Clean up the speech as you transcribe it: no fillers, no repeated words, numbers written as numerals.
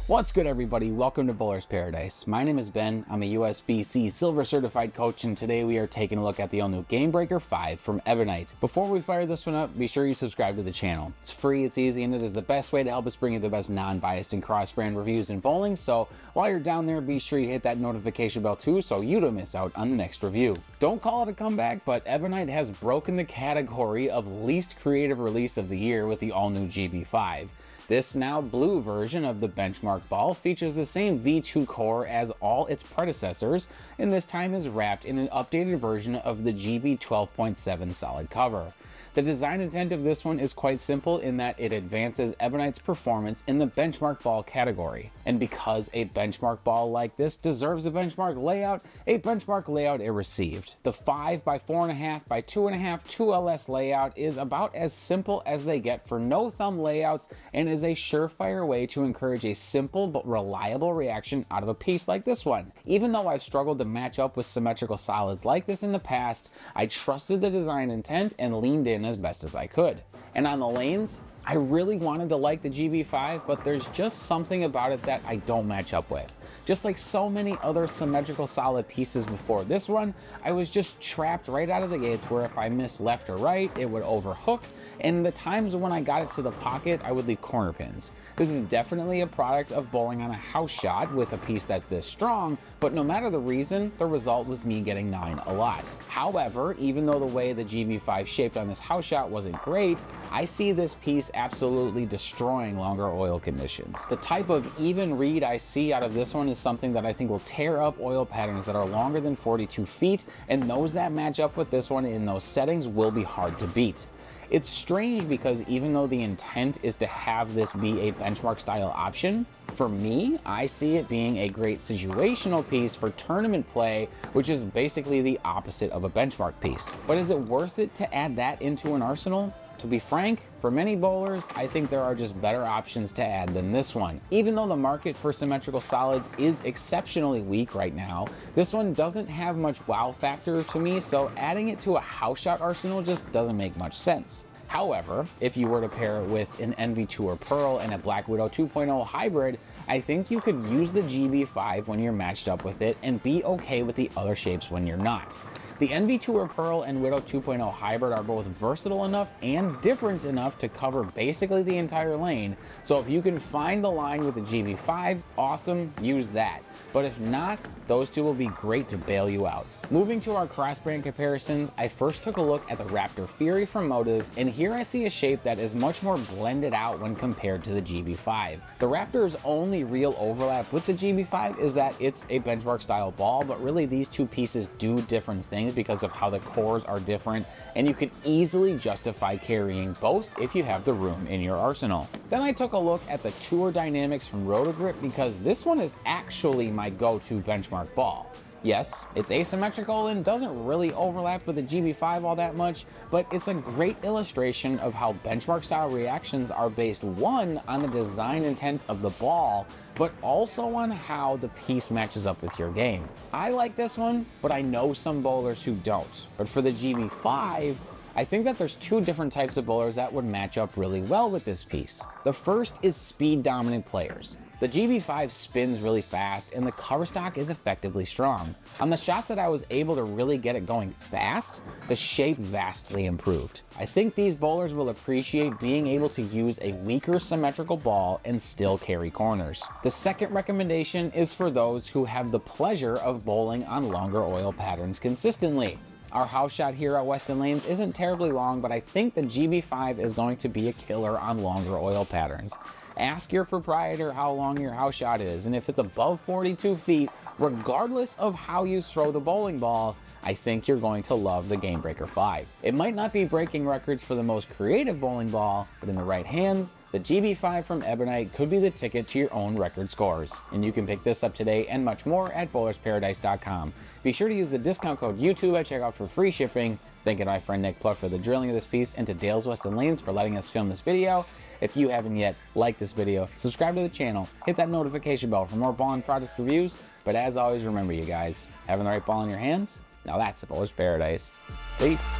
What's good, everybody? Welcome to Bowler's Paradise. My name is Ben. I'm a USBC Silver Certified Coach, and today we are taking a look at the all-new Gamebreaker 5 from Ebonite. Before we fire this one up, be sure you subscribe to the channel. It's free, it's easy, and it is the best way to help us bring you the best non-biased and cross-brand reviews in bowling, so while you're down there, be sure you hit that notification bell too so you don't miss out on the next review. Don't call it a comeback, but Ebonite has broken the category of least creative release of the year with the all-new GB5. This now blue version of the benchmark ball features the same V2 core as all its predecessors, and this time is wrapped in an updated version of the GB 12.7 solid cover. The design intent of this one is quite simple in that it advances Ebonite's performance in the benchmark ball category. And because a benchmark ball like this deserves a benchmark layout it received. The 5x4.5x2.5 2LS layout is about as simple as they get for no thumb layouts and is a surefire way to encourage a simple but reliable reaction out of a piece like this one. Even though I've struggled to match up with symmetrical solids like this in the past, I trusted the design intent and leaned in as best as I could. And on the lanes, I really wanted to like the GB5, but there's just something about it that I don't match up with. Just like so many other symmetrical solid pieces before this one, I was just trapped right out of the gates where if I missed left or right, it would overhook, and the times when I got it to the pocket, I would leave corner pins. This is definitely a product of bowling on a house shot with a piece that's this strong, but no matter the reason, the result was me getting 9 a lot. However, even though the way the GB5 shaped on this house shot wasn't great, I see this piece absolutely destroying longer oil conditions. The type of even read I see out of this one is something that I think will tear up oil patterns that are longer than 42 feet, and those that match up with this one in those settings will be hard to beat. It's strange because even though the intent is to have this be a benchmark style option, for me, I see it being a great situational piece for tournament play, which is basically the opposite of a benchmark piece. But is it worth it to add that into an arsenal? To be frank, for many bowlers, I think there are just better options to add than this one. Even though the market for symmetrical solids is exceptionally weak right now, this one doesn't have much wow factor to me, so adding it to a house shot arsenal just doesn't make much sense. However, if you were to pair it with an NV Tour Pearl and a Black Widow 2.0 hybrid, I think you could use the GB5 when you're matched up with it and be okay with the other shapes when you're not. The NV Tour Pearl and Widow 2.0 hybrid are both versatile enough and different enough to cover basically the entire lane, so if you can find the line with the GB5, awesome, use that. But if not, those two will be great to bail you out. Moving to our cross-brand comparisons, I first took a look at the Raptor Fury from Motive, and here I see a shape that is much more blended out when compared to the GB5. The Raptor's only real overlap with the GB5 is that it's a benchmark style ball, but really these two pieces do different things because of how the cores are different, and you can easily justify carrying both if you have the room in your arsenal. Then I took a look at the Tour Dynamics from Rotogrip because this one is actually my go-to benchmark ball. Yes, it's asymmetrical and doesn't really overlap with the GB5 all that much, but it's a great illustration of how benchmark style reactions are based, one, on the design intent of the ball, but also on how the piece matches up with your game. I like this one, but I know some bowlers who don't. But for the GB5, I think that there's two different types of bowlers that would match up really well with this piece. The first is speed dominant players. The GB5 spins really fast and the cover stock is effectively strong. On the shots that I was able to really get it going fast, the shape vastly improved. I think these bowlers will appreciate being able to use a weaker symmetrical ball and still carry corners. The second recommendation is for those who have the pleasure of bowling on longer oil patterns consistently. Our house shot here at Weston Lanes isn't terribly long, but I think the GB5 is going to be a killer on longer oil patterns. Ask your proprietor how long your house shot is, and if it's above 42 feet, regardless of how you throw the bowling ball, I think you're going to love the Gamebreaker 5. It might not be breaking records for the most creative bowling ball, but in the right hands, the GB5 from Ebonite could be the ticket to your own record scores. And you can pick this up today and much more at bowlersparadise.com. Be sure to use the discount code YouTube at checkout for free shipping. Thank you to my friend Nick Pluck for the drilling of this piece, and to Dale's Weston Lanes for letting us film this video. If you haven't yet, like this video, subscribe to the channel, hit that notification bell for more ball and product reviews. But as always, remember you guys, having the right ball in your hands, now that's a bowler's paradise. Peace.